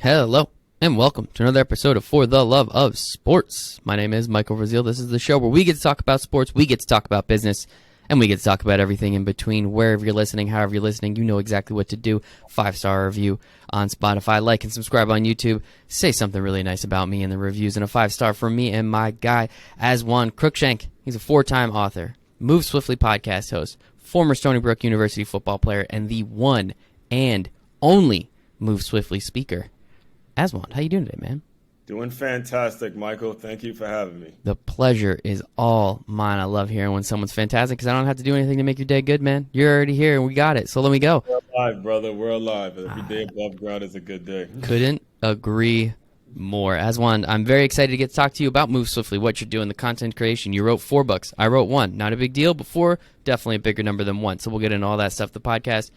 Hello, and welcome to another episode of For the Love of Sports. My name is Michael Rasile. This is the show where we get to talk about sports, we get to talk about business, and we get to talk about everything in between. Wherever you're listening, however you're listening, you know exactly what to do. 5-star review on Spotify, like and subscribe on YouTube. Say something really nice about me in the reviews, and a 5-star for me and my guy, Aswand Cruickshank. He's a 4-time author, Move SwiftLy podcast host, former Stony Brook University football player, and the one and only Move SwiftLy speaker. Aswand, how you doing today, man? Doing fantastic, Michael. Thank you for having me. The pleasure is all mine. I love hearing when someone's fantastic because I don't have to do anything to make your day good, man. You're already here and we got it, so let me go. We're alive, brother. We're alive. Every day above ground is a good day. Couldn't agree more. Aswand, I'm very excited to get to talk to you about Move SwiftLy, what you're doing, the content creation. You wrote 4 books. I wrote 1. Not a big deal, but 4, definitely a bigger number than 1. So we'll get into all that stuff. The podcast.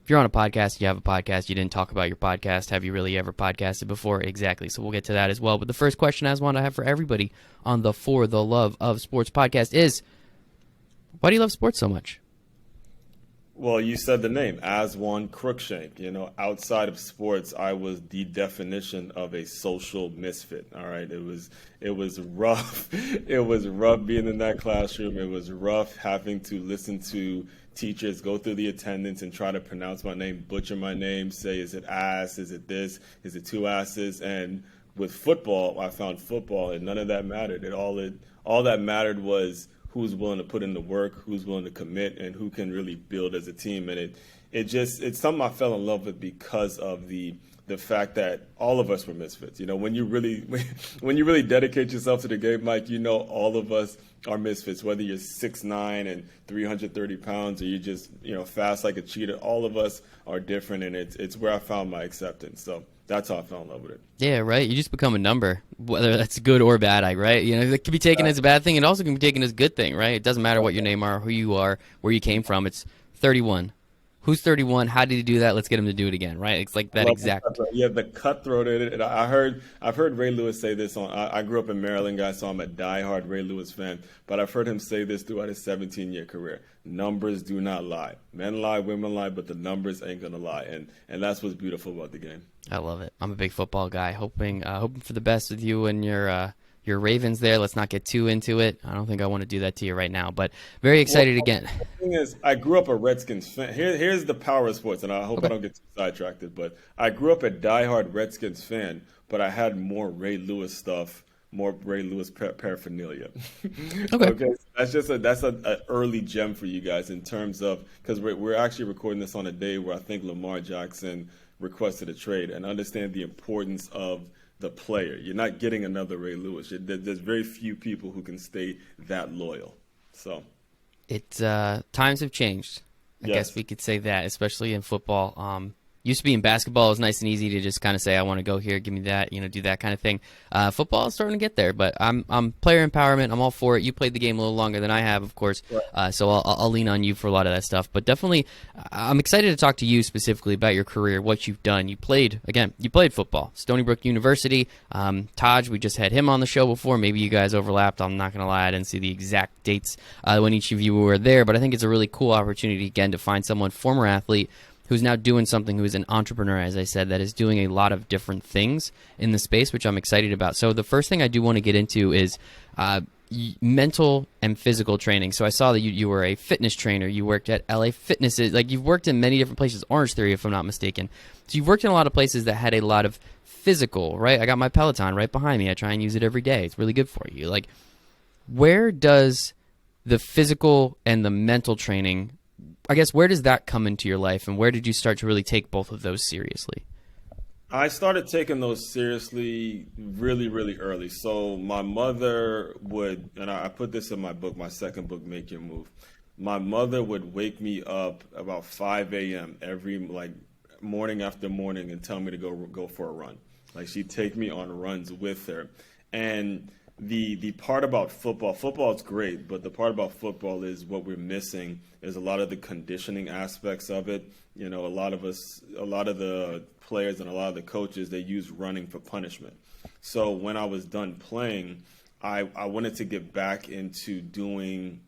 If you're on a podcast, you have a podcast, you didn't talk about your podcast. Have you really ever podcasted before? Exactly. So we'll get to that as well. But the first question, Aswand, I have for everybody on the For the Love of Sports podcast is, why do you love sports so much? Well, you said the name, Aswand Cruickshank. You know, outside of sports, I was the definition of a social misfit. All right, it was rough. It was rough being in that classroom. It was rough having to listen to teachers go through the attendance and try to pronounce my name, butcher my name, say, is it ass, is it this, is it 2 asses? And with football, I found football, and none of that mattered. All that mattered was who's willing to put in the work, who's willing to commit, and who can really build as a team. And it's something I fell in love with because of the fact that all of us were misfits. You know, when you really dedicate yourself to the game, Mike, you know all of us are misfits, whether you're 6'9" and 330 pounds or you're just, fast like a cheetah. All of us are different, and it's where I found my acceptance. So that's how I fell in love with it. Yeah, right. You just become a number, whether that's good or bad, right? You know, it can be taken as a bad thing. It also can be taken as a good thing, right? It doesn't matter what your name are, who you are, where you came from. It's 31. Who's 31? How did he do that? Let's get him to do it again, right? It's like that exact. Yeah, the cutthroat in it. And I've heard Ray Lewis say this I grew up in Maryland, guys, so I'm a diehard Ray Lewis fan. But I've heard him say this throughout his 17-year career. Numbers do not lie. Men lie, women lie, but the numbers ain't gonna lie. And that's what's beautiful about the game. I love it. I'm a big football guy. Hoping for the best with you and your Ravens there. Let's not get too into it. I don't think I want to do that to you right now, but very excited again. The thing is, I grew up a Redskins fan. Here's the power of sports, and I hope I don't get too sidetracked, but I grew up a diehard Redskins fan, but I had more Ray Lewis stuff, more Ray Lewis paraphernalia. Okay. That's an early gem for you guys in terms of, because we're actually recording this on a day where I think Lamar Jackson requested a trade, and understand the importance of the player. You're not getting another Ray Lewis. There's very few people who can stay that loyal. So it's times have changed. I guess we could say that, especially in football. Used to be in basketball, it was nice and easy to just kind of say, I want to go here, give me that, do that kind of thing. Football is starting to get there, but I'm player empowerment. I'm all for it. You played the game a little longer than I have, of course, so I'll lean on you for a lot of that stuff. But definitely, I'm excited to talk to you specifically about your career, what you've done. You played football, Stony Brook University. Taj, we just had him on the show before. Maybe you guys overlapped. I'm not going to lie, I didn't see the exact dates when each of you were there, but I think it's a really cool opportunity, again, to find someone, former athlete, who's now doing something, who's an entrepreneur, as I said, that is doing a lot of different things in the space, which I'm excited about. So the first thing I do want to get into is mental and physical training. So I saw that you were a fitness trainer. You worked at LA Fitness. Like, you've worked in many different places, Orange Theory, if I'm not mistaken. So you've worked in a lot of places that had a lot of physical, right? I got my Peloton right behind me. I try and use it every day. It's really good for you. Like, where does the physical and the mental training, I guess, where does that come into your life, and where did you start to really take both of those seriously? I started taking those seriously really, really early. So my mother would, and I put this in my book, my second book, Make Your Move. My mother would wake me up about 5 a.m. every morning after morning and tell me to go for a run. Like, she'd take me on runs with her. And the part about football is great, but the part about football is what we're missing is a lot of the conditioning aspects of it. A lot of the players and a lot of the coaches, they use running for punishment. So when I was done playing, I wanted to get back into doing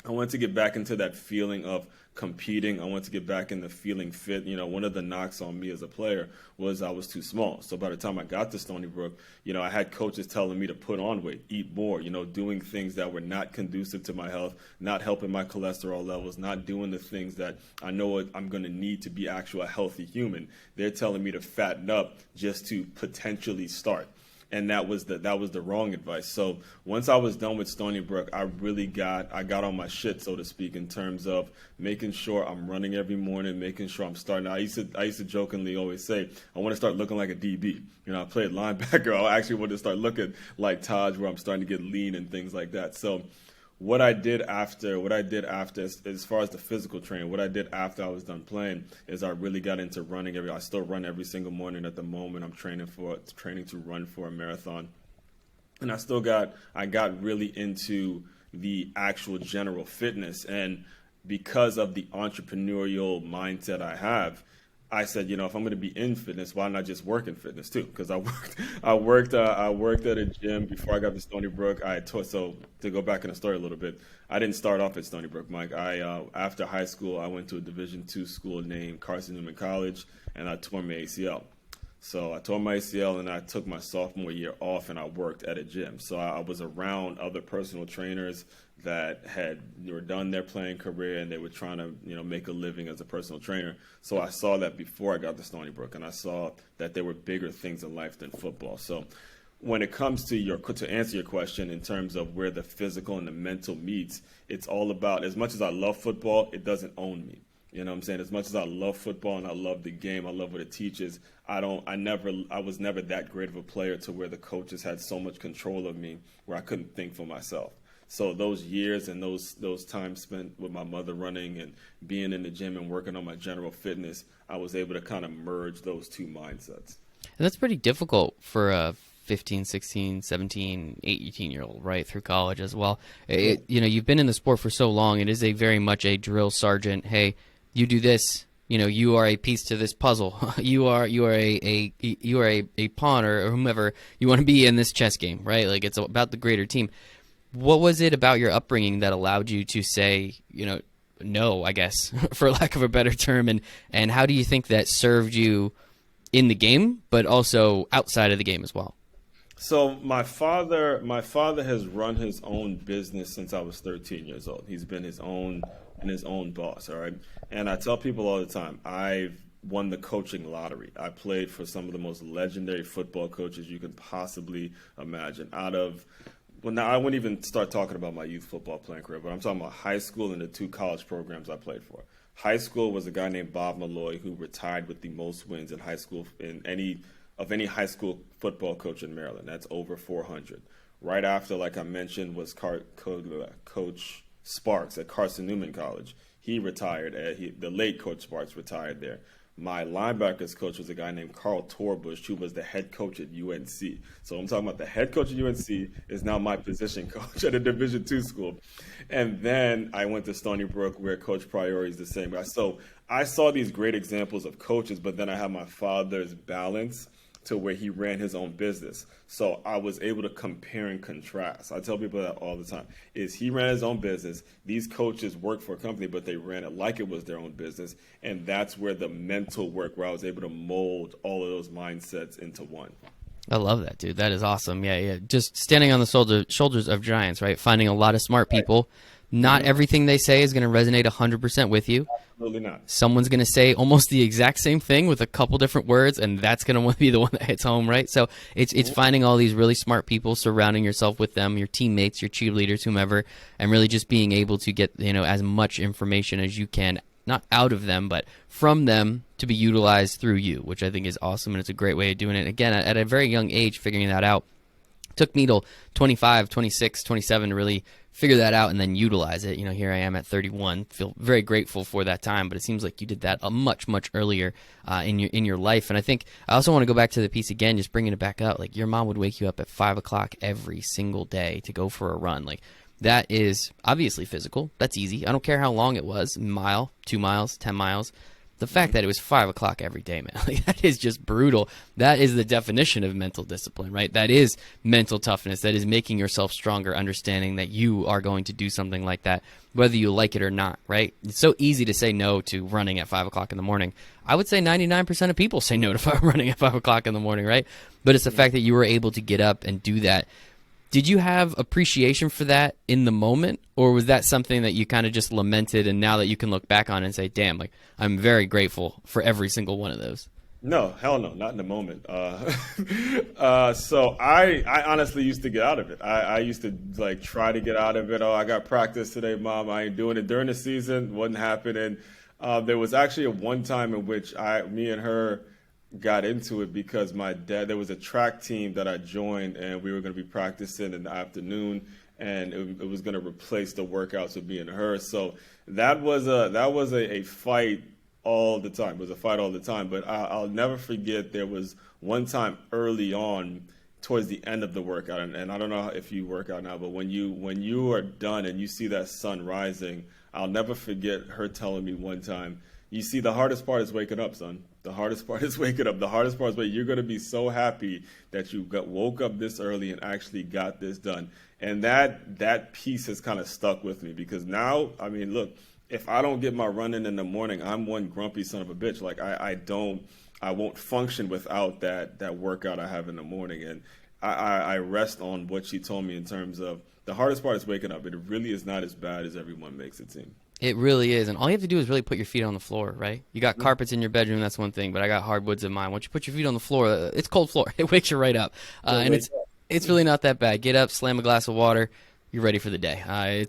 I wanted to get back into that feeling of competing. I wanted to get back into feeling fit. One of the knocks on me as a player was I was too small. So by the time I got to Stony Brook, I had coaches telling me to put on weight, eat more, doing things that were not conducive to my health, not helping my cholesterol levels, not doing the things that I know I'm going to need to be a healthy human. They're telling me to fatten up just to potentially start. And that was the wrong advice. So once I was done with Stony Brook, I got on my shit, so to speak, in terms of making sure I'm running every morning, making sure I'm starting. I used to jokingly always say, I want to start looking like a DB. I played linebacker. I actually want to start looking like Taj, where I'm starting to get lean and things like that. So what I did after, as far as the physical training, what I did after I was done playing is I really got into running. I still run every single morning at the moment. I'm training to run for a marathon. And I got really into the actual general fitness. And because of the entrepreneurial mindset I have, I said, if I'm going to be in fitness, why not just work in fitness too? Because I worked at a gym before I got to Stony Brook. So to go back in the story a little bit, I didn't start off at Stony Brook, Mike. After high school, I went to a Division II school named Carson-Newman College, and I tore my ACL. So I tore my ACL, and I took my sophomore year off, and I worked at a gym. So I was around other personal trainers that were done their playing career, and they were trying to make a living as a personal trainer. So I saw that before I got to Stony Brook, and I saw that there were bigger things in life than football. So when it comes to answer your question in terms of where the physical and the mental meets, it's all about, as much as I love football, it doesn't own me. You know what I'm saying? As much as I love football and I love the game, I love what it teaches, I was never that great of a player to where the coaches had so much control of me where I couldn't think for myself. So those years and those times spent with my mother running and being in the gym and working on my general fitness, I was able to kind of merge those two mindsets. And that's pretty difficult for a 15, 16, 17, 18-year-old, right, through college as well. You've been in the sport for so long. It is very much a drill sergeant. Hey, you do this. You are a piece to this puzzle. you are a pawn or whomever you want to be in this chess game, right? Like, it's about the greater team. What was it about your upbringing that allowed you to say, no, I guess, for lack of a better term, and how do you think that served you in the game, but also outside of the game as well? So my father has run his own business since I was 13 years old. He's been his own boss, all right? And I tell people all the time, I've won the coaching lottery. I played for some of the most legendary football coaches you could possibly imagine. Now I wouldn't even start talking about my youth football playing career, but I'm talking about high school and the two college programs I played for. High school was a guy named Bob Malloy who retired with the most wins in high school in any high school football coach in Maryland. That's over 400. Right after, like I mentioned, was Coach Sparks at Carson-Newman College. He retired. The late Coach Sparks retired there. My linebackers coach was a guy named Carl Torbush, who was the head coach at UNC. So I'm talking about the head coach at UNC is now my position coach at a Division II school. And then I went to Stony Brook, where Coach Priori is the same guy. So I saw these great examples of coaches, but then I had my father's balance to where he ran his own business. So I was able to compare and contrast. I tell people that all the time. He ran his own business. These coaches worked for a company, but they ran it like it was their own business. And that's where the mental work, where I was able to mold all of those mindsets into one. I love that, dude. That is awesome. Yeah. Just standing on the shoulders of giants, right? Finding a lot of smart people. Not everything they say is going to resonate 100% with you. Absolutely not. Someone's going to say almost the exact same thing with a couple different words, and that's going to be the one that hits home, right? So it's finding all these really smart people, surrounding yourself with them, your teammates, your cheerleaders, whomever, and really just being able to get as much information as you can, not out of them, but from them to be utilized through you, which I think is awesome, and it's a great way of doing it. Again, at a very young age, figuring that out. Took me till 25, 26, 27 to really figure that out and then utilize it. Here I am at 31. Feel very grateful for that time, but it seems like you did that much, much earlier in your life. And I think I also want to go back to the piece again, just bringing it back up. Like, your mom would wake you up at 5 o'clock every single day to go for a run. Like, that is obviously physical. That's easy. I don't care how long it was, a mile, 2 miles, 10 miles. The fact that it was 5 o'clock every day, man, like, that is just brutal. That is the definition of mental discipline, right? That is mental toughness. That is making yourself stronger, understanding that you are going to do something like that, whether you like it or not, right? It's so easy to say no to running at 5 o'clock in the morning. I would say 99% of people say no to running at 5 o'clock in the morning, right? But it's the fact that you were able to get up and do that. Did you have appreciation for that in the moment, or was that something that you kind of just lamented, and now that you can look back on it and say, damn, like, I'm very grateful for every single one of those? No, hell no, not in the moment. So I honestly used to get out of it. I used to like try to get out of it. Oh, I got practice today, mom. I ain't doing it during the season. Wasn't happening. There was actually a one time in which me and her got into it because my dad, there was a track team that I joined, and we were going to be practicing in the afternoon, and it was going to replace the workouts with me and her. So that was a fight all the time. It was a fight all the time. But I'll never forget, there was one time early on towards the end of the workout, and I don't know if you work out now, but when you are done and you see that sun rising, I'll never forget her telling me one time, you see, the hardest part is waking up, son. The hardest part is waking up. The hardest part is you're going to be so happy that you woke up this early and actually got this done. And that piece has kind of stuck with me, because now, I mean, look, if I don't get my run in the morning, I'm one grumpy son of a bitch. Like I won't function without that workout I have in the morning. And I rest on what she told me in terms of the hardest part is waking up. It really is not as bad as everyone makes it seem. It really is. And all you have to do is really put your feet on the floor, right? You got carpets in your bedroom, that's one thing, but I got hardwoods in mine. Once you put your feet on the floor, it's cold floor. It wakes you right up. And it's really not that bad. Get up, slam a glass of water, you're ready for the day.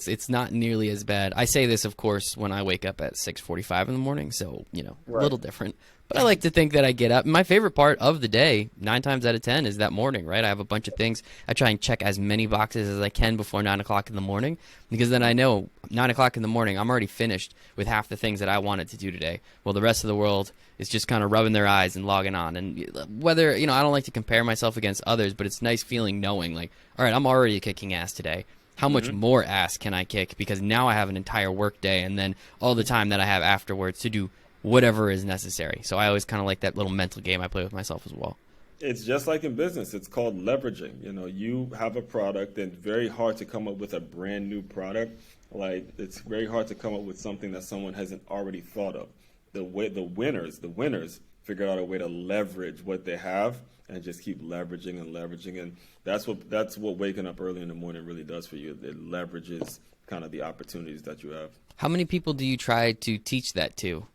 It's not nearly as bad. I say this, of course, when I wake up at 6:45 in the morning, so, a little different. But I like to think that I get up. My favorite part of the day, 9 times out of 10, is that morning, right? I have a bunch of things. I try and check as many boxes as I can before 9 o'clock in the morning, because then I know 9 o'clock in the morning, I'm already finished with half the things that I wanted to do today. Well, the rest of the world is just kind of rubbing their eyes and logging on. And whether, I don't like to compare myself against others, but it's nice feeling knowing, like, all right, I'm already kicking ass today. How much more ass can I kick? Because now I have an entire work day, and then all the time that I have afterwards to do whatever is necessary. So I always kind of like that little mental game I play with myself as well. It's just like in business. It's called leveraging. You have a product, and it's very hard to come up with a brand new product. Like, it's very hard to come up with something that someone hasn't already thought of. The winners figure out a way to leverage what they have and just keep leveraging and leveraging. And that's what waking up early in the morning really does for you. It leverages kind of the opportunities that you have. How many people do you try to teach that to?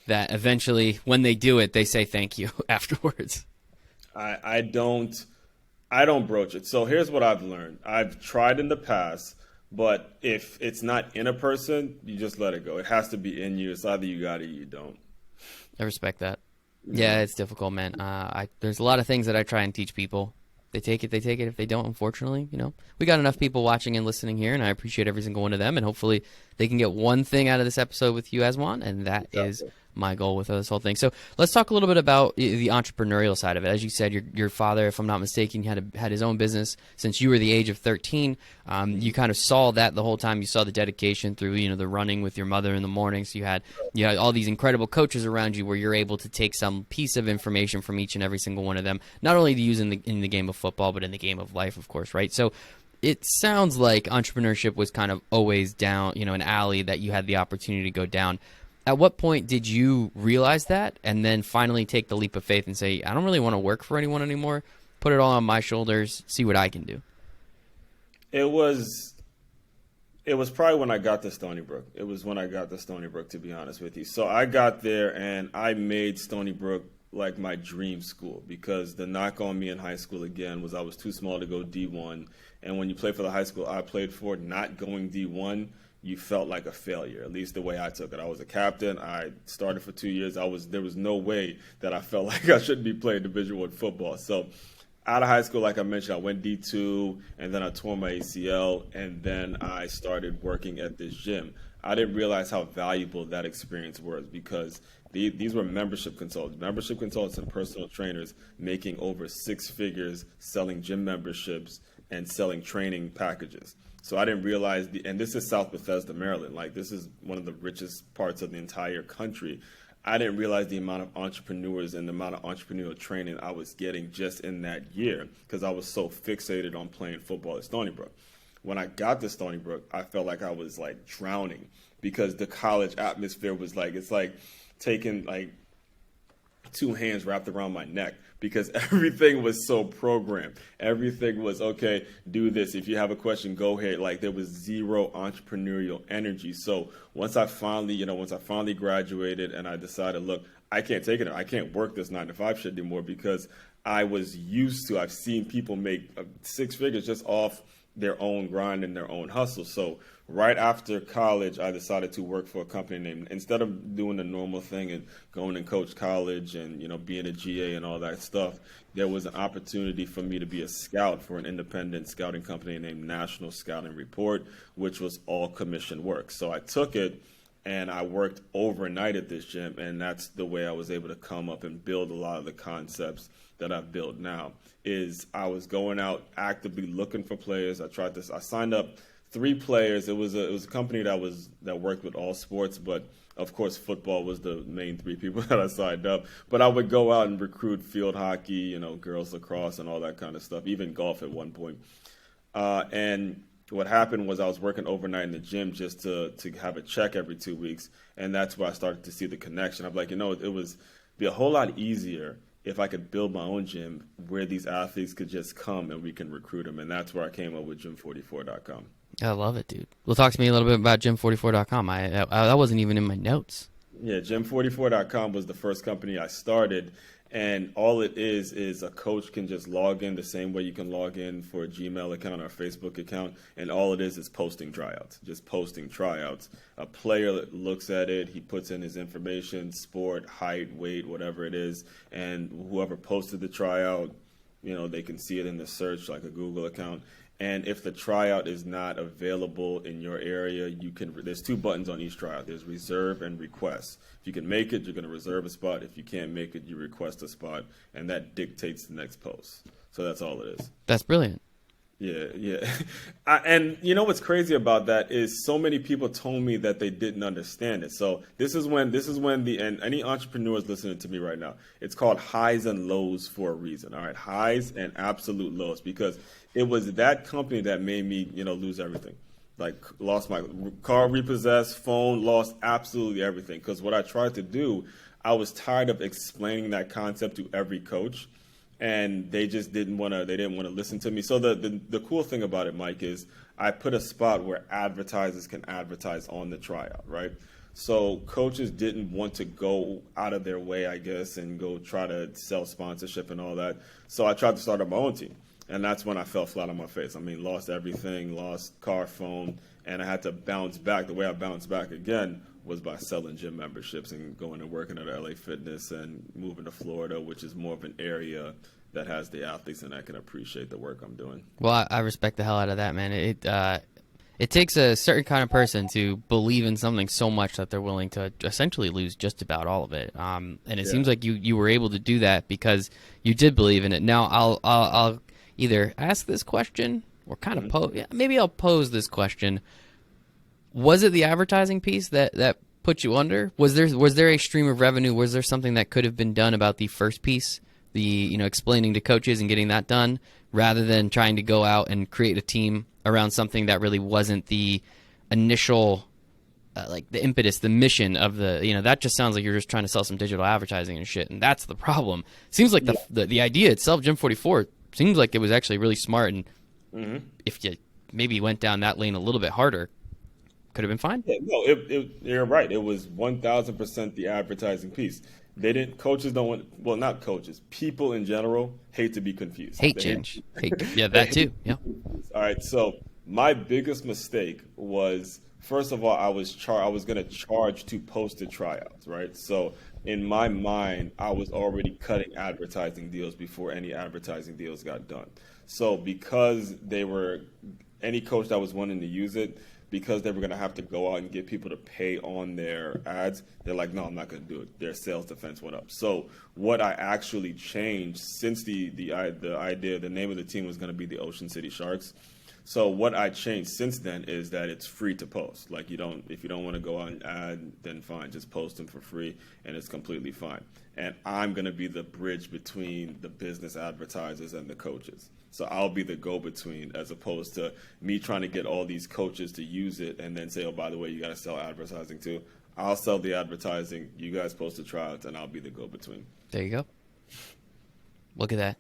That eventually, when they do it, they say thank you afterwards. I don't broach it. So here's what I've learned. I've tried in the past, but if it's not in a person, you just let it go. It has to be in you. It's either you got it or you don't. I respect that. Yeah, it's difficult, man. There's a lot of things that I try and teach people. They take it. If they don't, unfortunately, we got enough people watching and listening here, and I appreciate every single one of them. And hopefully they can get one thing out of this episode with you, Aswand, and that is my goal with this whole thing. So let's talk a little bit about the entrepreneurial side of it. As you said, your father, if I'm not mistaken, had his own business since you were the age of 13. You kind of saw that the whole time. You saw the dedication through the running with your mother in the morning. So you had all these incredible coaches around you, where you're able to take some piece of information from each and every single one of them, not only to use in the game of football, but in the game of life, of course, right? So it sounds like entrepreneurship was kind of always down, an alley that you had the opportunity to go down. At what point did you realize that, and then finally take the leap of faith and say, I don't really want to work for anyone anymore, put it all on my shoulders, see what I can do? It was probably when I got to Stony Brook. It was when I got to Stony Brook, to be honest with you. So I got there, and I made Stony Brook like my dream school, because the knock on me in high school, again, was I was too small to go D1. And when you play for the high school I played for, not going D1, you felt like a failure, at least the way I took it. I was a captain. I started for 2 years. There was no way that I felt like I shouldn't be playing Division I football. So out of high school, like I mentioned, I went D2, and then I tore my ACL, and then I started working at this gym. I didn't realize how valuable that experience was, because these were membership consultants and personal trainers making over 6 figures selling gym memberships and selling training packages. So I didn't realize, and this is South Bethesda, Maryland. Like, this is one of the richest parts of the entire country. I didn't realize the amount of entrepreneurs and the amount of entrepreneurial training I was getting just in that year because I was so fixated on playing football at Stony Brook. When I got to Stony Brook, I felt like I was like drowning because the college atmosphere was like, it's like taking like two hands wrapped around my neck because everything was so programmed. Everything was, okay, do this. If you have a question, go ahead. Like there was zero entrepreneurial energy. So once I finally graduated and I decided, look, I can't take it. I can't work this 9-to-5 shit anymore because I've seen people make six figures just off their own grind and their own hustle. So right after college, I decided to work for a company instead of doing the normal thing and going and coach college and, being a GA and all that stuff, there was an opportunity for me to be a scout for an independent scouting company named National Scouting Report, which was all commission work. So I took it and I worked overnight at this gym, and that's the way I was able to come up and build a lot of the concepts that I've built now. Is I was going out actively looking for players. I signed up 3 players. It was a company that worked with all sports, but of course football was the main 3 people that I signed up. But I would go out and recruit field hockey, girls lacrosse and all that kind of stuff, even golf at one point. And what happened was I was working overnight in the gym just to have a check every 2 weeks, and that's where I started to see the connection. I'm like, it would be a whole lot easier if I could build my own gym where these athletes could just come and we can recruit them. And that's where I came up with gym44.com. I love it, dude. Well, talk to me a little bit about gym44.com. That wasn't even in my notes. Yeah, gym44.com was the first company I started. And all it is a coach can just log in the same way you can log in for a Gmail account or a Facebook account. And all it is posting tryouts, just posting tryouts. A player looks at it, he puts in his information, sport, height, weight, whatever it is. And whoever posted the tryout, they can see it in the search like a Google account. And if the tryout is not available in your area, there's 2 buttons on each tryout. There's reserve and request. If you can make it, you're going to reserve a spot. If you can't make it, you request a spot, and that dictates the next post. So that's all it is. That's brilliant. Yeah. And what's crazy about that is so many people told me that they didn't understand it. So this is when and any entrepreneurs listening to me right now, it's called highs and lows for a reason. All right, highs and absolute lows, because it was that company that made me, lose everything. Like lost my car, repossessed, phone, lost absolutely everything. Because what I tried to do, I was tired of explaining that concept to every coach. And they just didn't want to listen to me. So the cool thing about it, Mike, is I put a spot where advertisers can advertise on the tryout, right? So coaches didn't want to go out of their way, I guess, and go try to sell sponsorship and all that. So I tried to start up my own team. And that's when I fell flat on my face. I mean, lost everything, lost car, phone, and I had to bounce back. The way I bounced back again was by selling gym memberships and going and working at LA Fitness and moving to Florida, which is more of an area that has the athletes and I can appreciate the work I'm doing. Well, I respect the hell out of that, man. It takes a certain kind of person to believe in something so much that they're willing to essentially lose just about all of it. And it seems like you were able to do that because you did believe in it. Now I'll either ask this question or kind of maybe I'll pose this question. Was it the advertising piece that put you under? Was there a stream of revenue? Was there something that could have been done about the first piece, the explaining to coaches and getting that done, rather than trying to go out and create a team around something that really wasn't the initial like the impetus, the mission of the that just sounds like you're just trying to sell some digital advertising and shit, and that's the problem. Seems like the idea itself, Gym44, seems like it was actually really smart, and if you maybe went down that lane a little bit harder, could have been fine. Yeah, no, you're right. It was 1,000% the advertising piece. Coaches don't want, well, not coaches, people in general hate to be confused. Hate change. Yeah, that too. Yeah. All right. So my biggest mistake was, first of all, I was going to charge to post the tryouts, right? So in my mind, I was already cutting advertising deals before any advertising deals got done. So because any coach that was wanting to use it, because they were going to have to go out and get people to pay on their ads, they're like, no, I'm not going to do it. Their sales defense went up. So what I actually changed since the idea, the name of the team was going to be the Ocean City Sharks. So what I changed since then is that it's free to post. Like if you don't want to go out and ad, then fine, just post them for free, and it's completely fine. And I'm going to be the bridge between the business advertisers and the coaches. So I'll be the go-between, as opposed to me trying to get all these coaches to use it and then say, oh, by the way, you got to sell advertising too. I'll sell the advertising. You guys post the tryouts, and I'll be the go-between. There you go. Look at that.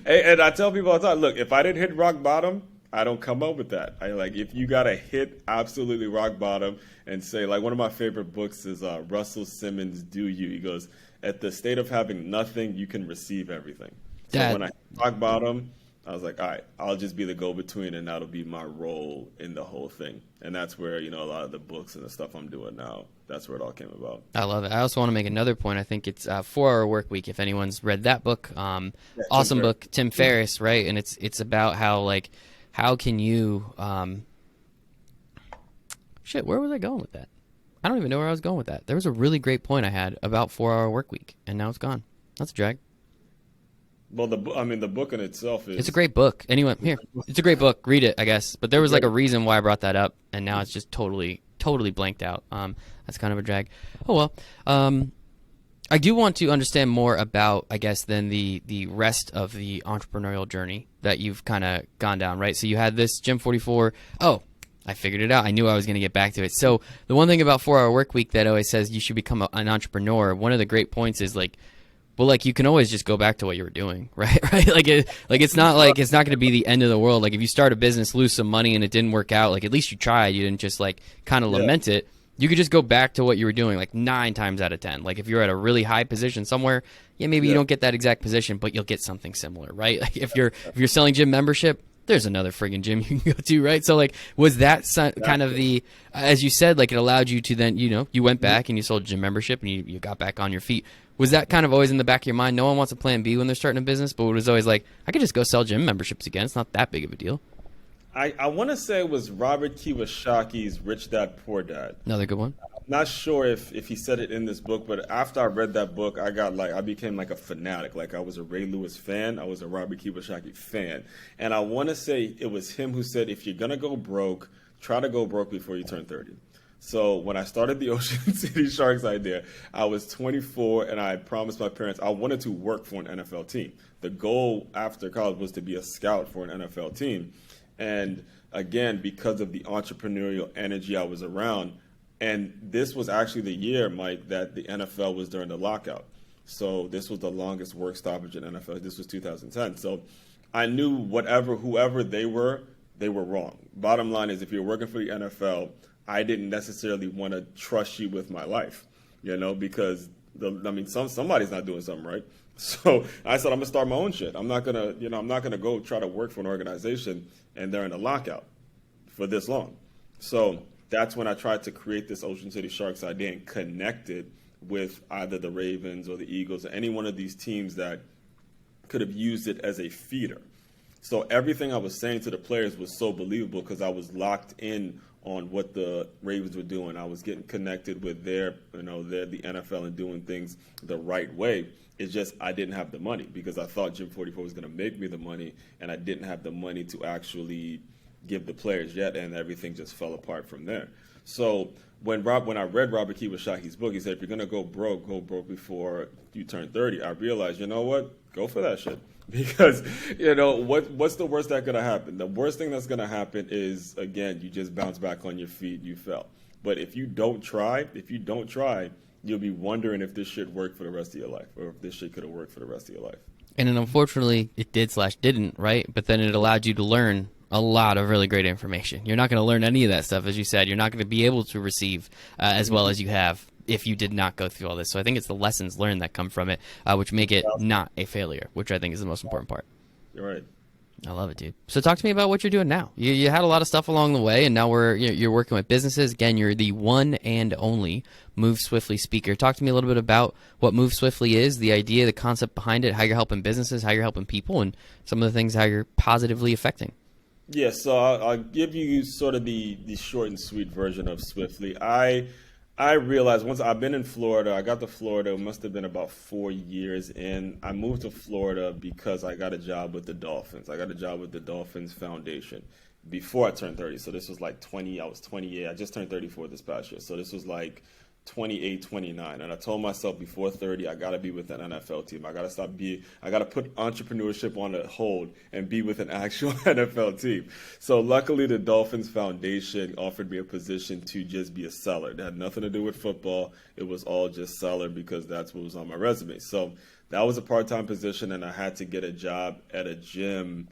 And I tell people all the time, look, if I didn't hit rock bottom, I don't come up with that. If you got to hit absolutely rock bottom and say, like, one of my favorite books is Russell Simmons' Do You. He goes, at the state of having nothing, you can receive everything. So when I hit rock bottom, I was like, all right, I'll just be the go-between, and that'll be my role in the whole thing. And that's where, a lot of the books and the stuff I'm doing now, that's where it all came about. I love it. I also want to make another point. I think it's 4 Hour Work Week, if anyone's read that book. Awesome book, Tim Ferriss, right? And it's about how can you where was I going with that? I don't even know where I was going with that. There was a really great point I had about 4 Hour Work Week, and now it's gone. That's a drag. Well, the book in itself is... It's a great book. Anyone, here, it's a great book. Read it, I guess. But there was a reason why I brought that up, and now it's just totally blanked out. That's kind of a drag. Oh, well. I do want to understand more about, I guess, then the rest of the entrepreneurial journey that you've kind of gone down, right? So you had this Gym 44. Oh, I figured it out. I knew I was going to get back to it. So the one thing about 4 Hour Work Week that always says you should become an entrepreneur, one of the great points is you can always just go back to what you were doing, right? It's not going to be the end of the world. Like if you start a business, lose some money, and it didn't work out, at least you tried. You didn't just kind of lament it. You could just go back to what you were doing 9 times out of 10. If you're at a really high position somewhere, maybe you don't get that exact position, but you'll get something similar, right? If you're selling gym membership, there's another friggin' gym you can go to, right? So was that kind of the, as you said, it allowed you to then, you went back and you sold gym membership and you got back on your feet. Was that kind of always in the back of your mind? No one wants a plan B when they're starting a business, but it was always I could just go sell gym memberships again. It's not that big of a deal. I want to say it was Robert Kiyosaki's Rich Dad Poor Dad. Another good one. I'm not sure if he said it in this book, but after I read that book, I became a fanatic. I was a Ray Lewis fan. I was a Robert Kiyosaki fan. And I want to say it was him who said, if you're going to go broke, try to go broke before you turn 30. So when I started the Ocean City Sharks idea, I was 24, and I promised my parents I wanted to work for an NFL team. The goal after college was to be a scout for an NFL team. And again, because of the entrepreneurial energy I was around, and this was actually the year, Mike, that the NFL was during the lockout. So this was the longest work stoppage in NFL. This was 2010. So I knew whoever they were wrong. Bottom line is, if you're working for the NFL, I didn't necessarily want to trust you with my life, because somebody's not doing something right. So I said, I'm gonna start my own shit. I'm not gonna go try to work for an organization and they're in a lockout for this long. So that's when I tried to create this Ocean City Sharks idea and connect it with either the Ravens or the Eagles or any one of these teams that could have used it as a feeder. So everything I was saying to the players was so believable because I was locked in on what the Ravens were doing. I was getting connected with the NFL and doing things the right way. It's just I didn't have the money because I thought Gym 44 was going to make me the money, and I didn't have the money to actually give the players yet, and everything just fell apart from there. So when I read Robert Kiyosaki's book, he said, if you're going to go broke before you turn 30. I realized, you know what? Go for that shit. Because, what's the worst that could have happened? The worst thing that's going to happen is, again, you just bounce back on your feet, you fell. But if you don't try, you'll be wondering if this shit worked for the rest of your life, or if this shit could have worked for the rest of your life. And then unfortunately, it didn't, right? But then it allowed you to learn a lot of really great information. You're not going to learn any of that stuff, as you said. You're not going to be able to receive as well as you have if you did not go through all this. So I think it's the lessons learned that come from it, which make it not a failure, which I think is the most important part. You're right. I love it, dude. So talk to me about what you're doing now. You had a lot of stuff along the way, and now you're working with businesses. Again, you're the one and only Move Swiftly speaker. Talk to me a little bit about what Move Swiftly is, the idea, the concept behind it, how you're helping businesses, how you're helping people, and some of the things how you're positively affecting. Yeah, so I'll give you sort of the short and sweet version of Swiftly. I I realized once I've been in Florida, I got to Florida, it must have been about 4 years in. I moved to Florida because I got a job with the Dolphins. I got a job with the Dolphins Foundation before I turned 30. So this was like 20, I was 28. I just turned 34 this past year. So this was like 28, 29. And I told myself before 30, I got to be with an NFL team. I got to put entrepreneurship on a hold and be with an actual NFL team. So luckily, the Dolphins Foundation offered me a position to just be a seller. It had nothing to do with football. It was all just seller because that's what was on my resume. So that was a part-time position, and I had to get a job at a gym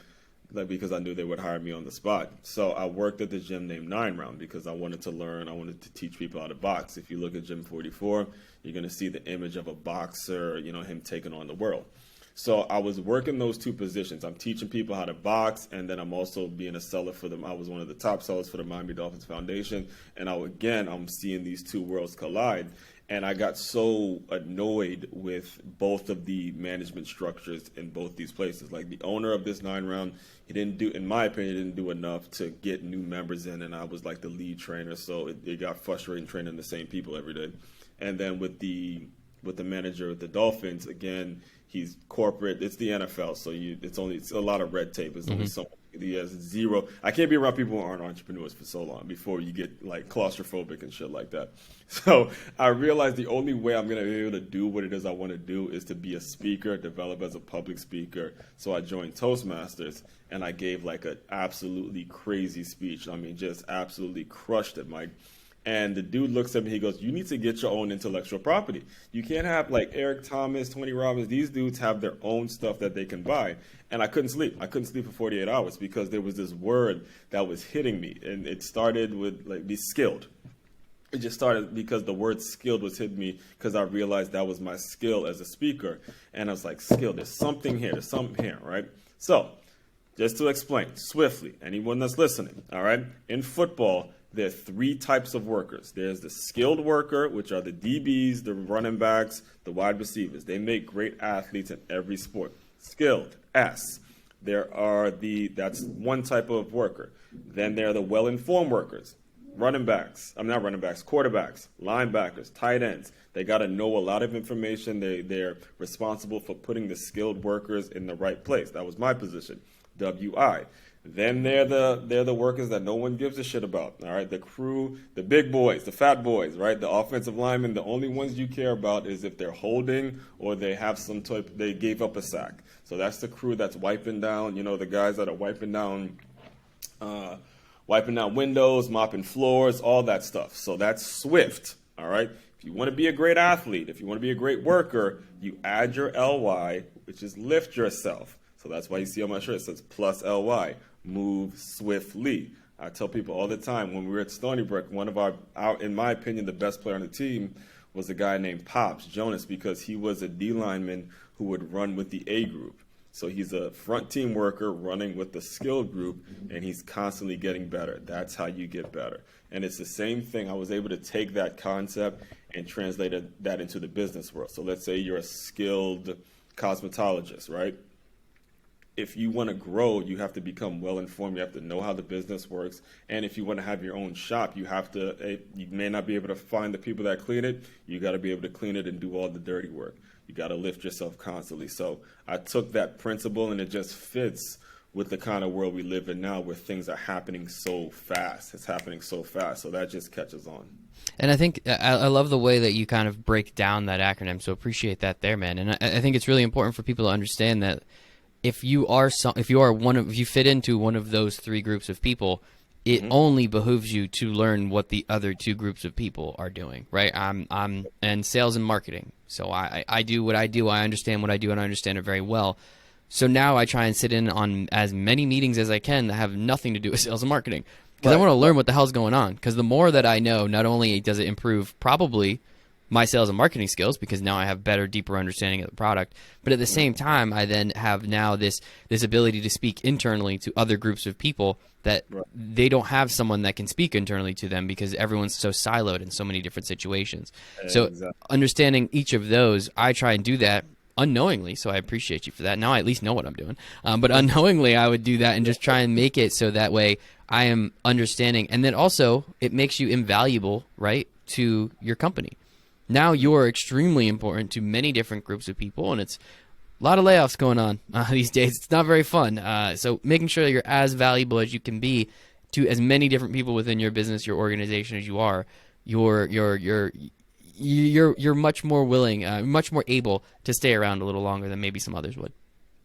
because I knew they would hire me on the spot. So I worked at the gym named 9 Round because I wanted to learn, I wanted to teach people how to box. If you look at Gym 44, you're going to see the image of a boxer, him taking on the world. So I was working those two positions. I'm teaching people how to box, and then I'm also being a seller for them. I was one of the top sellers for the Miami Dolphins Foundation, and I'm seeing these two worlds collide. And I got so annoyed with both of the management structures in both these places. Like the owner of this 9 Round, in my opinion, he didn't do enough to get new members in. And I was like the lead trainer. So it got frustrating training the same people every day. And then with the manager of the Dolphins, again, he's corporate. It's the NFL. So it's a lot of red tape. It's only he has zero. I can't be around people who aren't entrepreneurs for so long before you get like claustrophobic and shit like that. So I realized the only way I'm going to be able to do what it is I want to do is to be a speaker, develop as a public speaker. So I joined Toastmasters, and I gave like an absolutely crazy speech. I mean, just absolutely crushed it, Mike. And the dude looks at me, he goes, you need to get your own intellectual property. You can't have like Eric Thomas, Tony Robbins. These dudes have their own stuff that they can buy. And I couldn't sleep. I couldn't sleep for 48 hours because there was this word that was hitting me. And it started with like be skilled. It just started because the word skilled was hitting me because I realized that was my skill as a speaker. And I was like, skilled, there's something here, right? So just to explain, swiftly, anyone that's listening, all right, in football, there are 3 types of workers. There's the skilled worker, which are the DBs, the running backs, the wide receivers. They make great athletes in every sport. Skilled, S. That's one type of worker. Then there are the well-informed workers. Quarterbacks, linebackers, tight ends. They got to know a lot of information. They're responsible for putting the skilled workers in the right place. That was my position. WI. Then they're the workers that no one gives a shit about. All right, the crew, the big boys, the fat boys, right? The offensive linemen, the only ones you care about is if they're holding or they have they gave up a sack. So that's the crew that's wiping down, the guys that are wiping down windows, mopping floors, all that stuff. So that's Swift. All right. If you want to be a great athlete, if you want to be a great worker, you add your LY, which is lift yourself. So that's why you see on my shirt it says plus LY. Move swiftly. I tell people all the time when we were at Stony Brook, one of our, in my opinion, the best player on the team was a guy named Pops Jonas because he was a D lineman who would run with the A group. So he's a front team worker running with the skill group, and he's constantly getting better. That's how you get better. And it's the same thing. I was able to take that concept and translate that into the business world. So let's say you're a skilled cosmetologist, right? If you want to grow, you have to become well-informed. You have to know how the business works. And if you want to have your own shop, you may not be able to find the people that clean it. You got to be able to clean it and do all the dirty work. You got to lift yourself constantly. So I took that principle, and it just fits with the kind of world we live in now where things are happening so fast. It's happening so fast. So that just catches on. And I think I love the way that you kind of break down that acronym. So appreciate that there, man. And I think it's really important for people to understand that if you fit into one of those 3 groups of people, it only behooves you to learn what the other 2 groups of people are doing, right? I'm in sales and marketing, so I do what I do. I understand what I do, and I understand it very well. So now I try and sit in on as many meetings as I can that have nothing to do with sales and marketing because I want to learn what the hell's going on. Because the more that I know, not only does it improve probably my sales and marketing skills because now I have better, deeper understanding of the product. But at the same time, I then have now this ability to speak internally to other groups of people that they don't have someone that can speak internally to them because everyone's so siloed in so many different situations. So understanding each of those, I try and do that unknowingly. So I appreciate you for that. Now I at least know what I'm doing. But unknowingly, I would do that and just try and make it so that way I am understanding. And then also it makes you invaluable, right? to your company. Now you're extremely important to many different groups of people, and it's a lot of layoffs going on these days. It's not very fun. So making sure that you're as valuable as you can be to as many different people within your business, your organization as you are, you're much more willing, much more able to stay around a little longer than maybe some others would.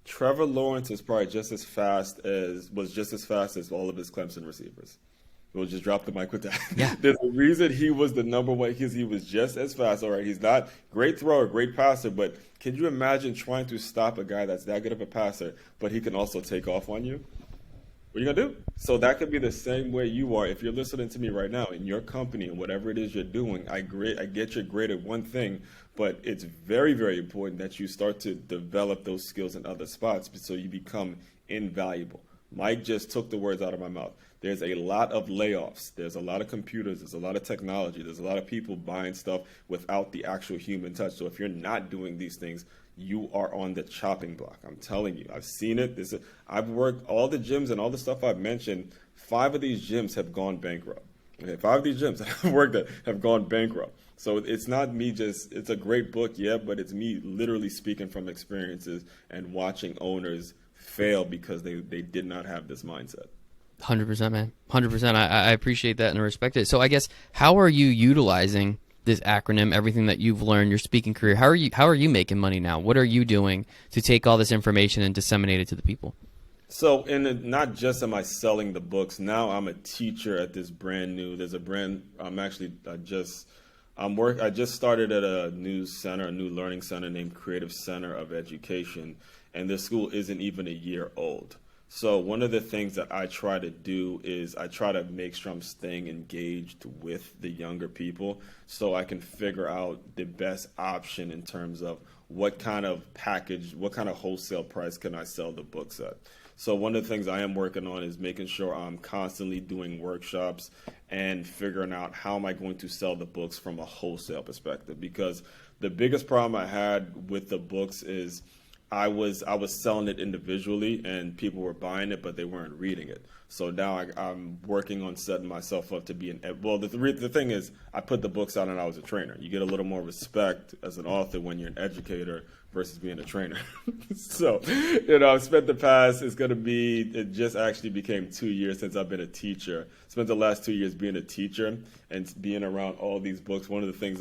Trevor Lawrence was probably just as fast as all of his Clemson receivers. We'll just drop the mic with that. Yeah. There's a reason he was the number one, because he was just as fast. All right, he's not great thrower, great passer, but can you imagine trying to stop a guy that's that good of a passer, but he can also take off on you? What are you going to do? So that could be the same way you are. If you're listening to me right now in your company and whatever it is you're doing, I get you're great at one thing, but it's very, very important that you start to develop those skills in other spots so you become invaluable. Mike just took the words out of my mouth. There's a lot of layoffs. There's a lot of computers. There's a lot of technology. There's a lot of people buying stuff without the actual human touch. So if you're not doing these things, you are on the chopping block. I'm telling you, I've seen it. I've worked all the gyms and all the stuff I've mentioned. 5 of these gyms have gone bankrupt. Okay, 5 of these gyms that I've worked at have gone bankrupt. So it's not me it's a great book, yeah, but it's me literally speaking from experiences and watching owners fail because they did not have this mindset. 100%, man. 100%. I appreciate that and respect it. So I guess, how are you utilizing this acronym, everything that you've learned, your speaking career? How are you making money now? What are you doing to take all this information and disseminate it to the people? So not just am I selling the books, now I'm a teacher at this brand new, there's a brand, I just started at a new learning center named Creative Center of Education, and this school isn't even a year old. So one of the things that I try to do is I try to make sure I'm staying engaged with the younger people so I can figure out the best option in terms of what kind of package, what kind of wholesale price can I sell the books at. So one of the things I am working on is making sure I'm constantly doing workshops and figuring out how am I going to sell the books from a wholesale perspective, because the biggest problem I had with the books is I was selling it individually and people were buying it, but they weren't reading it. So now I'm working on setting myself up to be the thing is I put the books out and I was a trainer. You get a little more respect as an author when you're an educator versus being a trainer. So, I've spent it just actually became 2 years since I've been a teacher. Spent the last 2 years being a teacher and being around all these books. One of the things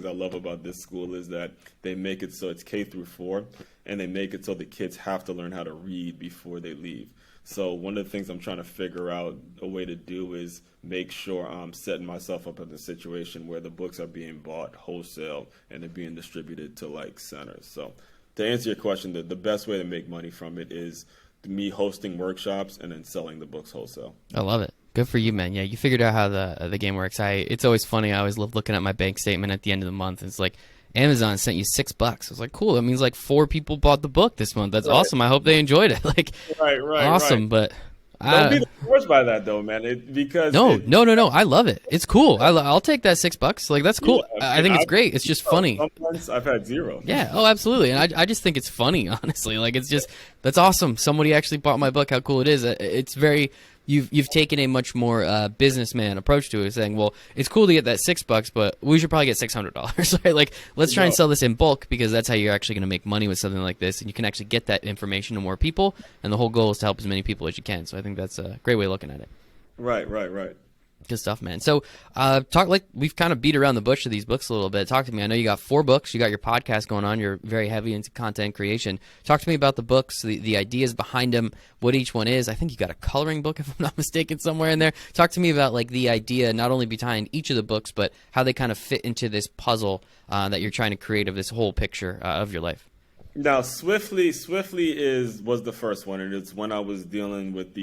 I love about this school is that they make it so it's K through 4, and they make it so the kids have to learn how to read before they leave. So one of the things I'm trying to figure out a way to do is make sure I'm setting myself up in a situation where the books are being bought wholesale and they're being distributed to like centers. So to answer your question, the best way to make money from it is me hosting workshops and then selling the books wholesale. I love it. Good for you, man. Yeah, you figured out how the game works. It's always funny. I always love looking at my bank statement at the end of the month. It's like, Amazon sent you $6. I was like, cool. That means like 4 people bought the book this month. That's awesome. I hope they enjoyed it. Like, awesome. But don't be discouraged by that though, man. No. I love it. It's cool. I'll take that $6. Like, that's cool. Yeah, I think it's great. It's just funny. Some months I've had 0. Yeah. Oh, absolutely. And I just think it's funny, honestly. Like, that's awesome. Somebody actually bought my book. How cool it is. It's very. You've taken a much more businessman approach to it, saying, well, it's cool to get that $6, but we should probably get $600, right? Like, let's try and sell this in bulk, because that's how you're actually going to make money with something like this, and you can actually get that information to more people, and the whole goal is to help as many people as you can. So I think that's a great way of looking at it. Right. Good stuff, man. So we've kind of beat around the bush of these books a little bit. Talk to me. I know you got 4 books. You got your podcast going on. You're very heavy into content creation. Talk to me about the books, the ideas behind them, what each one is. I think you got a coloring book, if I'm not mistaken, somewhere in there. Talk to me about like the idea, not only behind each of the books, but how they kind of fit into this puzzle that you're trying to create of this whole picture of your life. Now, SwiftLy was the first one, and it's when I was dealing with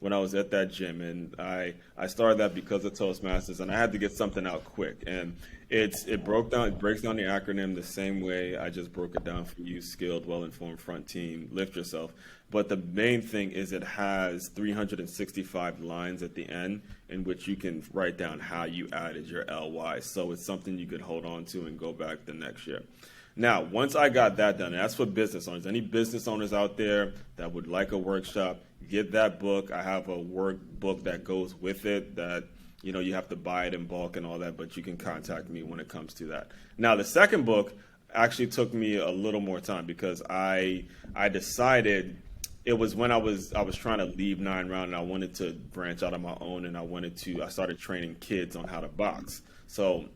when I was at that gym, and I started that because of Toastmasters, and I had to get something out quick. And it breaks down the acronym the same way I just broke it down for you: skilled, well-informed, front team, lift yourself. But the main thing is it has 365 lines at the end in which you can write down how you added your LY. So it's something you could hold on to and go back the next year. Now, once I got that done, and that's for business owners, any business owners out there that would like a workshop, get that book. I have a workbook that goes with it that you have to buy it in bulk and all that, but you can contact me when it comes to that. Now, the second book actually took me a little more time because I decided it was when I was trying to leave 9 Round and I wanted to branch out on my own, and I started training kids on how to box. So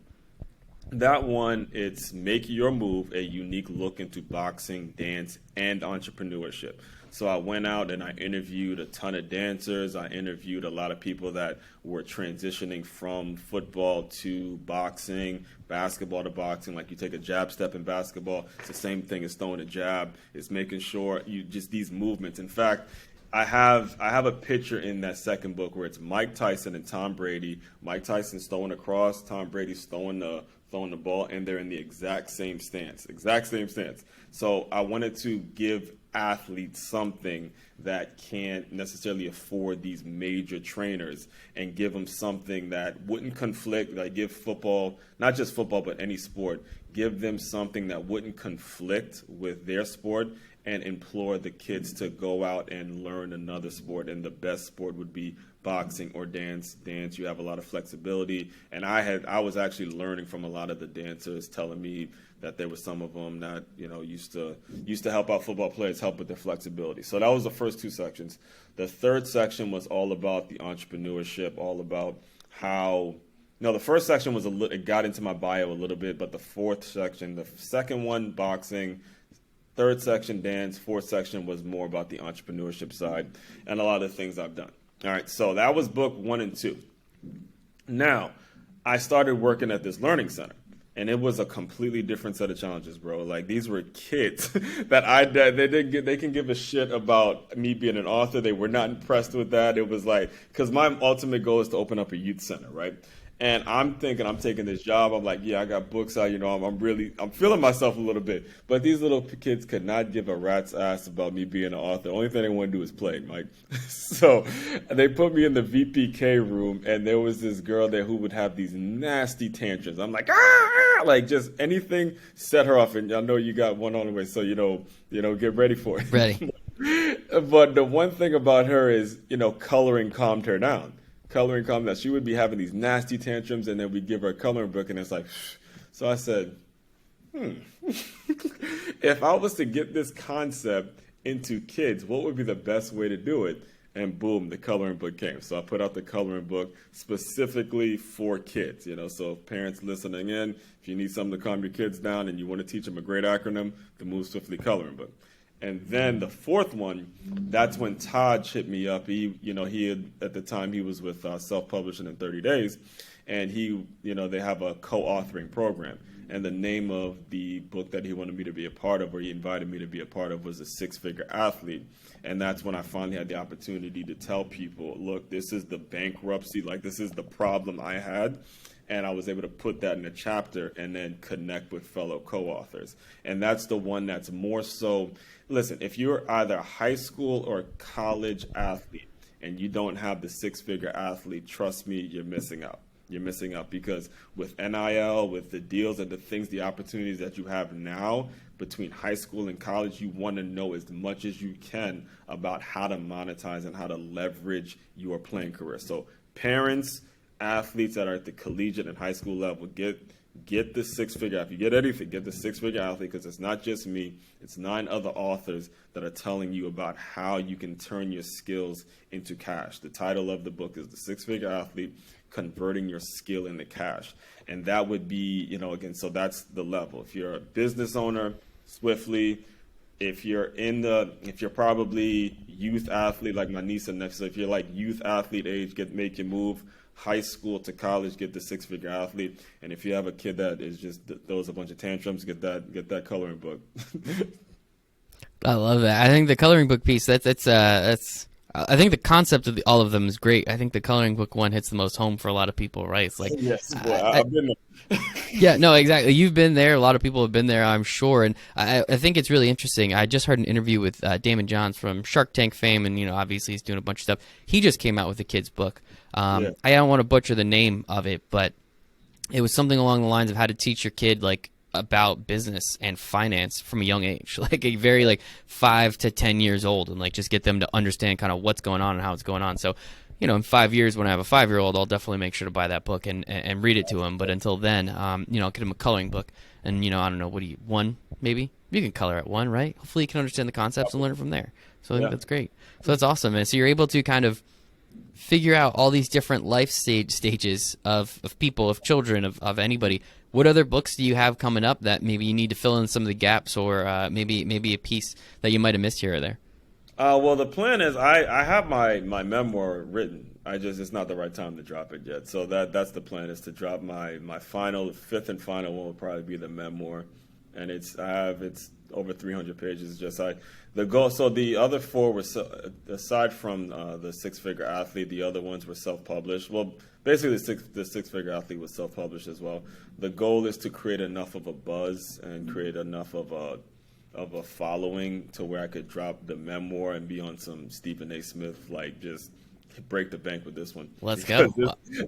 that one, it's Make Your Move, a unique look into boxing, dance, and entrepreneurship. So I went out and I interviewed a ton of dancers. I interviewed a lot of people that were transitioning from football to boxing, basketball to boxing. Like you take a jab step in basketball, it's the same thing as throwing a jab. It's making sure you just these movements. In fact, I have a picture in that second book where it's Mike Tyson and Tom Brady. Mike Tyson's throwing across, Tom Brady's throwing the ball, and they're in the exact same stance. So I wanted to give athletes something that can't necessarily afford these major trainers, and give them something that wouldn't conflict, like give football, not just football, but any sport, give them something that wouldn't conflict with their sport, and implore the kids to go out and learn another sport. And the best sport would be boxing or dance. You have a lot of flexibility. And I was actually learning from a lot of the dancers, telling me that there were some of them that, used to help out football players, help with their flexibility. So that was the first 2 sections. The third section was all about the entrepreneurship, all about how, the first section was it got into my bio a little bit, but the fourth section, the second one, boxing, third section, dance, fourth section was more about the entrepreneurship side and a lot of the things I've done. All right, so that was book 1 and 2. Now, I started working at this learning center, and it was a completely different set of challenges, bro. Like, these were kids that they can give a shit about me being an author. They were not impressed with that. It was like, because my ultimate goal is to open up a youth center, right? And I'm thinking I'm taking this job. I'm like, yeah, I got books out. I'm feeling myself a little bit. But these little kids could not give a rat's ass about me being an author. Only thing they want to do is play, Mike. So they put me in the VPK room, and there was this girl there who would have these nasty tantrums. I'm like, like just anything set her off. And I know you got one on the way, so get ready for it. Ready. But the one thing about her is, coloring calmed her down. That she would be having these nasty tantrums, and then we'd give her a coloring book, and it's like, so I said, if I was to get this concept into kids, what would be the best way to do it? And boom, the coloring book came. So I put out the coloring book specifically for kids, so parents listening in, if you need something to calm your kids down and you want to teach them a great acronym, the Move Swiftly coloring book. And then the fourth one, that's when Taj hit me up. He had, at the time, he was with Self-Publishing in 30 Days, and they have a co-authoring program. And the name of the book that he wanted me to be a part of, or he invited me to be a part of, was A Six-Figure Athlete. And that's when I finally had the opportunity to tell people, look, this is the bankruptcy, like this is the problem I had. And I was able to put that in a chapter and then connect with fellow co-authors. And that's the one that's more so, listen, if you're either a high school or college athlete and you don't have the six-figure athlete, trust me, you're missing out. You're missing out because with NIL, with the deals and the things, the opportunities that you have now between high school and college, you want to know as much as you can about how to monetize and how to leverage your playing career. So parents, athletes that are at the collegiate and high school level, get the six-figure. If you get anything, get the six-figure athlete, because it's not just me. It's 9 other authors that are telling you about how you can turn your skills into cash. The title of the book is The Six-Figure Athlete, Converting Your Skill into Cash. And that would be, again, so that's the level. If you're a business owner, SwiftLy. If you're probably youth athlete like my niece and nephew, so if you're like youth athlete age, make your move. High school to college, get the six-figure athlete. And if you have a kid that is just throws a bunch of tantrums, get that coloring book. I love that. I think the coloring book piece, that's I think the concept of all of them is great. I think the coloring book one hits the most home for a lot of people, right? It's like, yes, boy, I've been there. Yeah, no, exactly. You've been there. A lot of people have been there, I'm sure. And I think it's really interesting. I just heard an interview with Damon Johns from Shark Tank fame, and obviously he's doing a bunch of stuff. He just came out with a kid's book. I don't want to butcher the name of it, but it was something along the lines of how to teach your kid about business and finance from a young age, a very 5 to 10 years old, and just get them to understand kind of what's going on and how it's going on. So in 5 years when I have a 5-year-old, I'll definitely make sure to buy that book and read it to him. But until then, I'll get him a coloring book. And, I don't know, one, maybe? You can color at 1, right? Hopefully you can understand the concepts and learn it from there. So I think that's great. So that's awesome, man. So you're able to kind of figure out all these different life stages of people, of children, of anybody. What other books do you have coming up that maybe you need to fill in some of the gaps, or maybe a piece that you might have missed here or there? Well, the plan is I have my memoir written. It's not the right time to drop it yet. So that's the plan, is to drop my final, fifth and final one will probably be the memoir, and it's over 300 pages. The goal. So the other 4 were aside from the Six-Figure Athlete, the other ones were self-published. Well, basically the Six-Figure Athlete was self-published as well. The goal is to create enough of a buzz and create enough of a following to where I could drop the memoir and be on some Stephen A. Smith, like, just break the bank with this one. Let's go.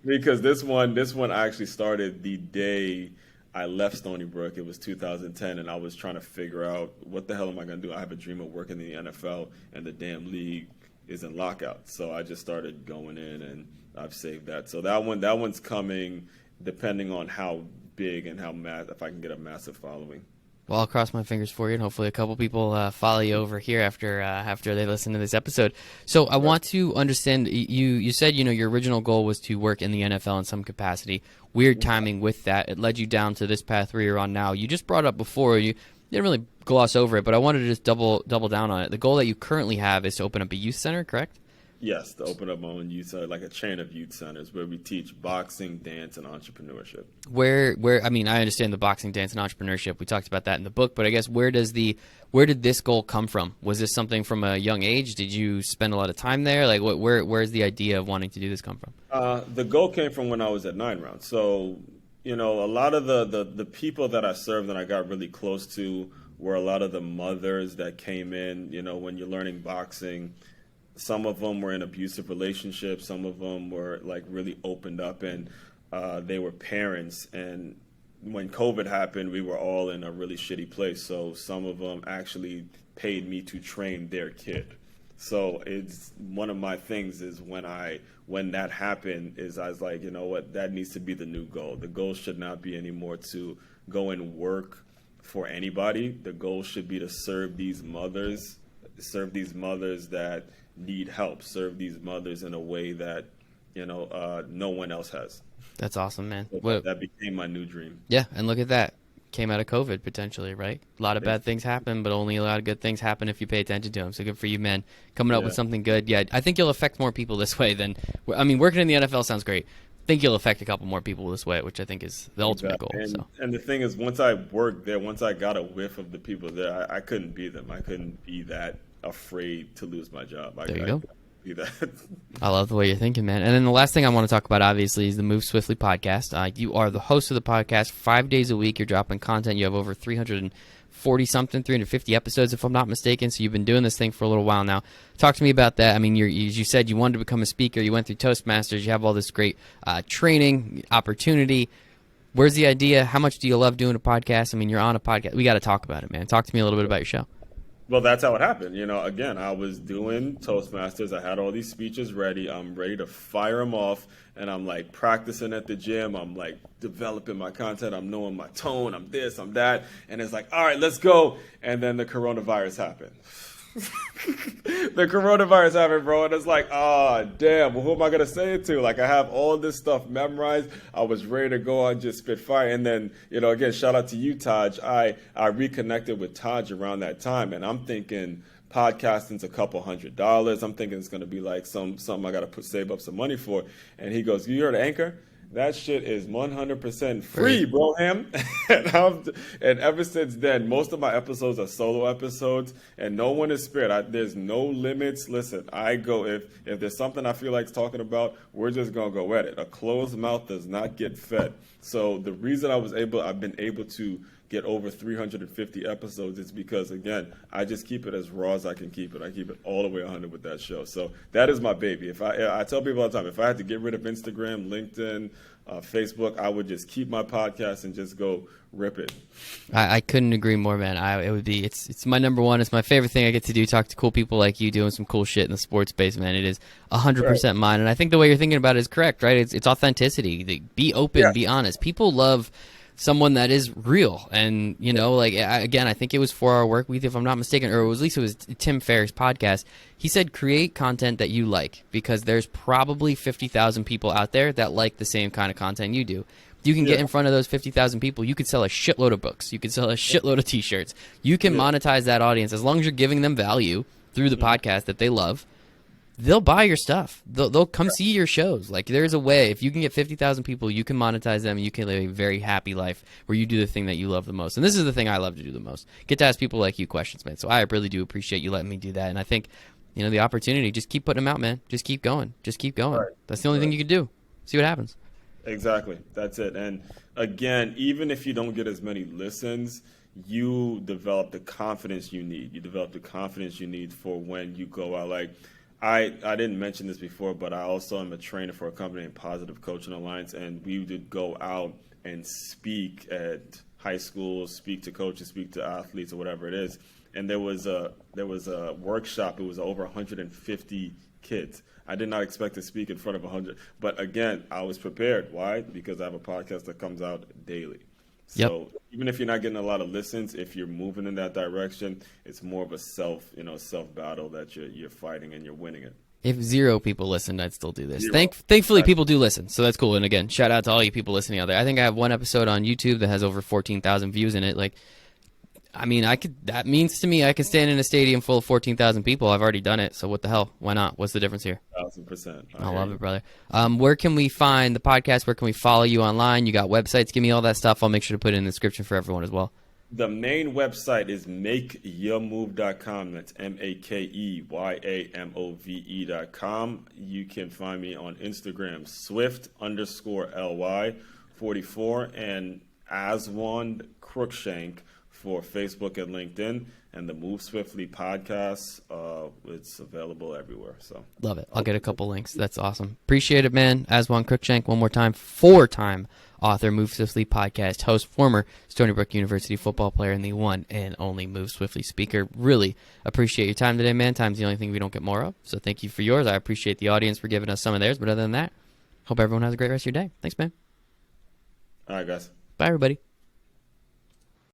Because this one I actually started the day I left Stony Brook. It was 2010, and I was trying to figure out what the hell am I going to do. I have a dream of working in the NFL, and the damn league is in lockout. So I just started going in, and I've saved that. So that one's coming, depending on how big and if I can get a massive following. Well, I'll cross my fingers for you, and hopefully a couple people follow you over here after they listen to this episode. So I want to understand, you said, your original goal was to work in the NFL in some capacity. Weird timing with that. It led you down to this path where you're on now. You just brought up before, you didn't really gloss over it, but I wanted to just double down on it. The goal that you currently have is to open up a youth center, correct? Yes, to open up my own youth center, like a chain of youth centers where we teach boxing, dance, and entrepreneurship. Where I understand the boxing, dance, and entrepreneurship. We talked about that in the book, but I guess where did this goal come from? Was this something from a young age? Did you spend a lot of time there? Like, where's the idea of wanting to do this come from? The goal came from when I was at 9 Rounds. So, a lot of the people that I served and I got really close to were a lot of the mothers that came in. When you're learning boxing, some of them were in abusive relationships. Some of them were like really opened up, and they were parents. And when COVID happened, we were all in a really shitty place. So some of them actually paid me to train their kid. So it's one of my things is when that happened is I was like, you know what, that needs to be the new goal. The goal should not be anymore to go and work for anybody. The goal should be to serve these mothers that need help, serve these mothers in a way that no one else has. That's awesome, man. So that became my new dream. Yeah, and look at that. Came out of COVID potentially, right? A lot of bad things happen, but only a lot of good things happen if you pay attention to them. So good for you, man. Coming up with something good. Yeah, I think you'll affect more people this way than working in the NFL sounds great. I think you'll affect a couple more people this way, which I think is the ultimate goal. And the thing is, once I worked there, once I got a whiff of the people there, I couldn't be them. I couldn't be that afraid to lose my job. There you go. Be that. I love the way you're thinking, man. And then the last thing I want to talk about, obviously, is the Move Swiftly podcast. You are the host of the podcast 5 days a week. You're dropping content. You have over 350 episodes, if I'm not mistaken. So you've been doing this thing for a little while now. Talk to me about that. I mean, you said you wanted to become a speaker. You went through Toastmasters. You have all this great training opportunity. Where's the idea? How much do you love doing a podcast? I mean, you're on a podcast. We got to talk about it, man. Talk to me a little bit about your show. Well, that's how it happened. Again, I was doing Toastmasters. I had all these speeches ready. I'm ready to fire them off. And I'm like practicing at the gym. I'm like developing my content. I'm knowing my tone. I'm this, I'm that. And it's like, all right, let's go. And then the coronavirus happened. The coronavirus happened, bro. And it's like, damn, well, who am I going to say it to? Like, I have all this stuff memorized. I was ready to go on, just spit fire. And then, again, shout out to you, Taj. I reconnected with Taj around that time. And I'm thinking podcasting's a couple $100. I'm thinking it's going to be like something I got to save up some money for. And he goes, you heard Anchor? That shit is 100% free, bro. And ever since then, most of my episodes are solo episodes, and no one is spared. There's no limits. Listen, I go if there's something I feel like talking about, we're just gonna go at it. A closed mouth does not get fed. So the reason I've been able to get over 350 episodes, it's because, again, I just keep it as raw as I can keep it. I keep it all the way 100 with that show. So that is my baby. If I tell people all the time, if I had to get rid of Instagram, LinkedIn, Facebook, I would just keep my podcast and just go rip it. I couldn't agree more, man. It would be it's my number one. It's my favorite thing I get to do. Talk to cool people like you doing some cool shit in the sports space, man. It is 100% mine, and I think the way you're thinking about it is correct, right? It's authenticity. Be open, be honest. People love someone that is real, and again, I think it was 4 Hour Work Week, if I'm not mistaken, or at least it was Tim Ferriss' podcast. He said create content that you like, because there's probably 50,000 people out there that like the same kind of content you do. You can get in front of those 50,000 people. You could sell a shitload of books. You could sell a shitload of T-shirts. You can monetize that audience as long as you're giving them value through the podcast that they love. They'll buy your stuff. They'll come see your shows. Like, there's a way. If you can get 50,000 people, you can monetize them. And you can live a very happy life where you do the thing that you love the most. And this is the thing I love to do the most. Get to ask people like you questions, man. So I really do appreciate you letting me do that. And I think, the opportunity, just keep putting them out, man. Just keep going. Just keep going. Right. That's the only thing you can do. See what happens. Exactly. That's it. And again, even if you don't get as many listens, you develop the confidence you need. You develop the confidence you need for when you go out. Like, I didn't mention this before, but I also am a trainer for a company in Positive Coaching Alliance, and we would go out and speak at high schools, speak to coaches, speak to athletes, or whatever it is. And there was a workshop. It was over 150 kids. I did not expect to speak in front of 100. But again, I was prepared. Why? Because I have a podcast that comes out daily. So even if you're not getting a lot of listens, if you're moving in that direction, it's more of a self battle that you're fighting, and you're winning it. If 0 people listened, I'd still do this. Thankfully, people do listen, so that's cool. And again, shout out to all you people listening out there. I think I have one episode on YouTube that has over 14,000 views in it. Like, I mean, that means to me I can stand in a stadium full of 14,000 people. I've already done it, so what the hell? Why not? What's the difference here? 1,000%. I love it, brother. Where can we find the podcast? Where can we follow you online? You got websites? Give me all that stuff. I'll make sure to put it in the description for everyone as well. The main website is makeyourmove.com. That's MakeYamove.com. You can find me on Instagram, Swift_LY44, and Aswand Cruickshank for Facebook and LinkedIn, and the Move Swiftly podcast. It's available everywhere. So love it. I'll get a couple links. That's awesome. Appreciate it, man. Aswand Cruickshank, one more time, 4-time author, Move Swiftly podcast host, former Stony Brook University football player, and the one and only Move Swiftly speaker. Really appreciate your time today, man. Time's the only thing we don't get more of. So thank you for yours. I appreciate the audience for giving us some of theirs. But other than that, hope everyone has a great rest of your day. Thanks, man. All right, guys. Bye, everybody.